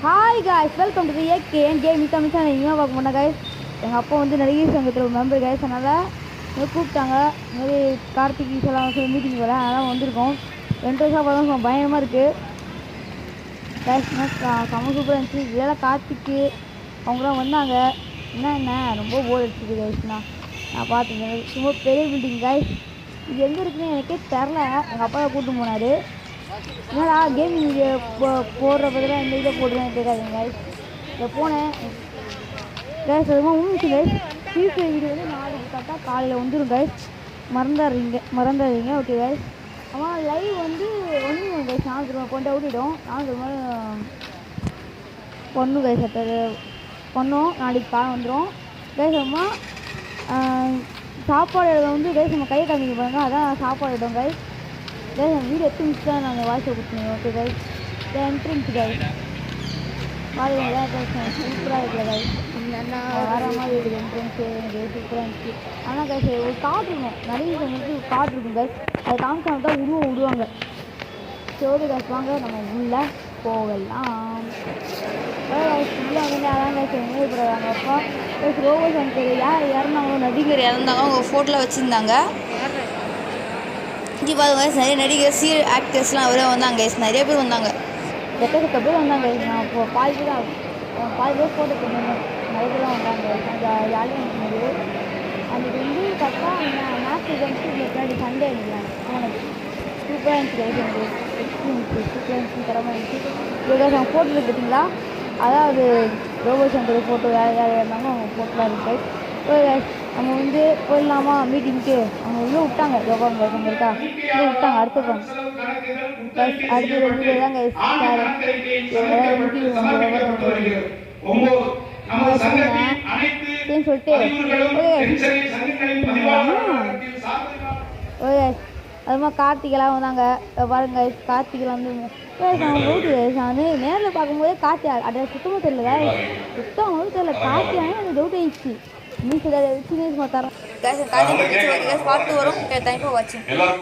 Hi guys, welcome to the AKN gaming Tamil channel. இனிமேல் பார்க்க மாட்டேன் காய்ஸ். எங்கள் அப்பா வந்து நடிகர் சங்கத்தில் ஒரு மெம்பர் காய்ஸ். அதனால் கூப்பிட்டாங்க. இதுமாதிரி கார்த்திக் ஈஸெல்லாம் சொல்லி மீட்டிங் போல, அதெல்லாம் வந்திருக்கோம். 2 வருஷம் பார்த்தா பயமாக இருக்குது காய்ஸ். செம்ம சூப்பராக இருந்துச்சு. இதெல்லாம் கார்த்திக்கு அவங்களாம் வந்தாங்க. என்ன ரொம்ப போர் அடிச்சுது காய்ஸ்ண்ணா. நான் பார்த்துருந்தேன். ரொம்ப பெரிய பில்டிங் காய்ஸ். இது எங்கே இருக்குன்னு எனக்கே தெரில. எங்கள் அப்பா கூப்பிட்டு போனார். என்னடா கேமிங் வீடியோ போடுற பதிலாக இந்த இதை போடுறேன்னு கேட்காதீங்க கைஸ். இதை போனேன் கைஸ். அதுமாதிரி உண்மைச்சு கைஸ். ஃப்ரீ வீடியோ வந்து நாளைக்கு கரெக்டாக காலையில் வந்துடும் கைஸ். மறந்துடாதீங்க ஓகே கைஸ். ஆனால் லைவ் வந்து ஒன்றும் கைஸ் 4 ரூபா கொண்டு ஓடிடும். 4 ரூபா பொண்ணு கைஸ். பொண்ணும் நாளைக்கு காலம் வந்துடும் கைஸ். அம்மா சாப்பாடு வந்து கைஸ் நம்ம கை காமிக்க போகிறாங்க. அதான் சாப்பாடு இடம் கைஸ். கைஸ் வீடியோ எடுத்து மிஸ் தான் நாங்கள் வாய்ஸ் கொடுத்துருங்க ஓகே கைஸ். என்ட்ரன்ஸ் கைஸ் பாருங்க கைஸ். சூப்பராக இருக்குல்ல கைஸ். வேறு மாதிரி இருக்குது என்ட்ரன்ஸு. எனக்கு சூப்பராக இருந்துச்சு. ஆனால் கைஸ் ஒரு கார்டு இருக்கணும். நிறைய வந்து ஒரு கார்டு இருக்கும் கைஸ். அதை காமிச்சாங்க தான் விடுவாங்க. சரி ஓகே கைஸ், வாங்க நம்ம உள்ளே போகலாம். உள்ளே வந்து அதான் கைஸ் போகிறாங்க. அப்பா கைஸ் ரோபோஸ் வந்து யார் இறந்தாங்களோ நடிகர் இறந்தாங்க. அவங்க ஃபோட்டோலாம் வச்சுருந்தாங்க. இங்கே பாருங்க நிறைய நடிகர் சீரியல் ஆக்டர்ஸ்லாம் அவரே வந்தாங்க கைஸ். நிறைய பேர் வந்தாங்க. எக்கச்சக்க பேர் வந்தாங்க கைஸ். நான் இப்போ பாதி பேர் ஃபோட்டோ போட்டுருந்தேன். நிறைய பேர்லாம் வந்தாங்க கைஸ். கொஞ்சம் ஜாலியாக இருந்தது. அன்றைக்கி வந்து கரெக்டாக மேட்ச் வந்து முன்னாடி சண்டே இருந்தேன் போனது. சூப்பராக இருந்துச்சு கைஸ். எனக்கு சூப்பராக இருந்துச்சு. தரமாக இருந்துச்சு. கைஸ் அவங்க ஃபோட்டோ பார்த்தீங்களா? அதாவது ரோபோ சங்கர் ஃபோட்டோ யார் இருந்தாலும் அவங்க ஃபோட்டோலாம் இருக்குது கைஸ். ஓகே கைஸ், நம்ம வந்து போயிடலாமா மீட்டிங்க்கு? அவங்க உள்ளே விட்டாங்க. யோகாங்க இருக்கா உள்ளே விட்டாங்க. அடுத்துப்பாங்க கைஸ். அடுத்து வீடியோ தான் கைஸ். சொல்லிட்டு ஓகே அதுமாதிரி கார்த்திகெல்லாம் வந்தாங்க. பாருங்க கைஸ், கார்த்திகெல்லாம் வந்து நான் டவுட்டு கைஸ். நான் வந்து நேரில் பார்க்கும்போதே கார்த்தி அதை சுத்தமாக தெரியல. சுத்தமாக தெரியல கார்த்தியானே எனக்கு டவுட் ஆயிடுச்சு. நீ சில சின்ன தரோம் கைஸ். கார்த்திக் பார்த்து வரும். தேங்க்யூ ஃபார் வாட்சிங்.